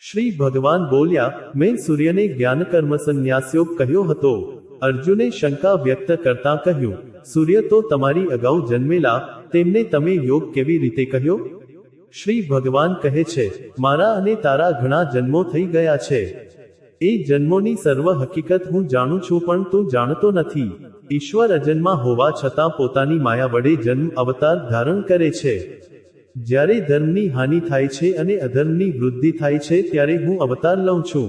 શ્રી ભગવાન બોલ્યા, મેં સૂર્યને જ્ઞાન કર્મ સંન્યાસ યોગ કહ્યો હતો. અર્જુને શંકા વ્યક્ત કરતા કહ્યું, સૂર્ય તો તમારી અગાઉ જન્મેલા, તેમને તમે યોગ કેવી રીતે કહ્યો? શ્રી ભગવાન કહે છે, મારા અને તારા ઘણા જન્મો થઈ ગયા છે. એ જન્મોની સર્વ હકીકત હું જાણું છું, પણ તું જાણતો નથી. ઈશ્વર અજન્મા હોવા છતાં પોતાની માયા વડે જન્મ અવતાર ધારણ કરે છે. જ્યારે ધર્મની હાનિ થાય છે અને અધર્મની વૃદ્ધિ થાય છે, ત્યારે હું અવતાર લઉં છું.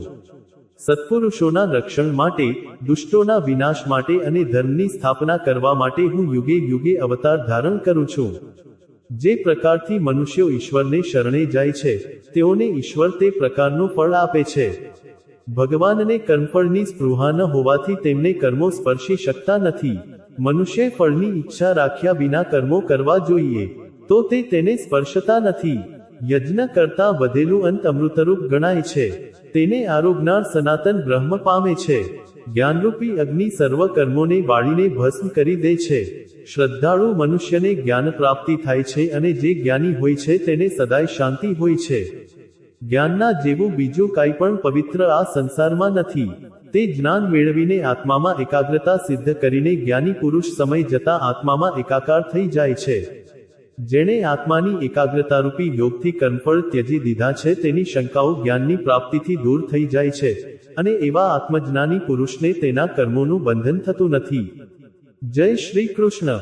સત્પુરુષોના રક્ષણ માટે, દુષ્ટોના વિનાશ માટે અને ધર્મની સ્થાપના કરવા માટે હું યુગે યુગે અવતાર ધારણ કરું છું. જે પ્રકારથી મનુષ્યો ઈશ્વરને શરણે જાય છે, તેઓને ઈશ્વર તે પ્રકારનું ફળ આપે છે. ભગવાનને કર્મફળની સ્પૃહા ન હોવાથી તેમને કર્મો સ્પર્શી શકતા નથી. મનુષ્ય ફળની ઈચ્છા રાખ્યા વિના કર્મો કરવા જોઈએ, તો તે તેને સ્પર્શતા નથી. યજ્ઞ કરતા વધેલું અંત અમૃતરૂપ ગણાય છે. તેને આરોગનાર સનાતન બ્રહ્મ પામે છે. જ્ઞાનરૂપી અગ્નિ સર્વ કર્મોને બાળીને ભસ્મ કરી દે છે. શ્રદ્ધાળુ મનુષ્યને જ્ઞાન પ્રાપ્તિ થાય છે, અને જે જ્ઞાની હોય છે તેને સદાય શાંતિ હોય છે. જ્ઞાનના જેવું બીજું કાંઈ પણ પવિત્ર આ સંસારમાં નથી. તે જ્ઞાન મેળવીને આત્મામાં એકાગ્રતા સિદ્ધ કરીને જ્ઞાની પુરુષ સમય જતા આત્મામાં એકાકાર થઈ જાય છે. જેણે આત્માની એકાગ્રતારૂપી યોગથી કર્મફળ ત્યજી દીધા છે, તેની શંકાઓ જ્ઞાનની પ્રાપ્તિથી દૂર થઈ જાય છે, અને એવા આત્મજ્ઞાની પુરુષને તેના કર્મોનું બંધન થતું નથી. જય શ્રી કૃષ્ણ.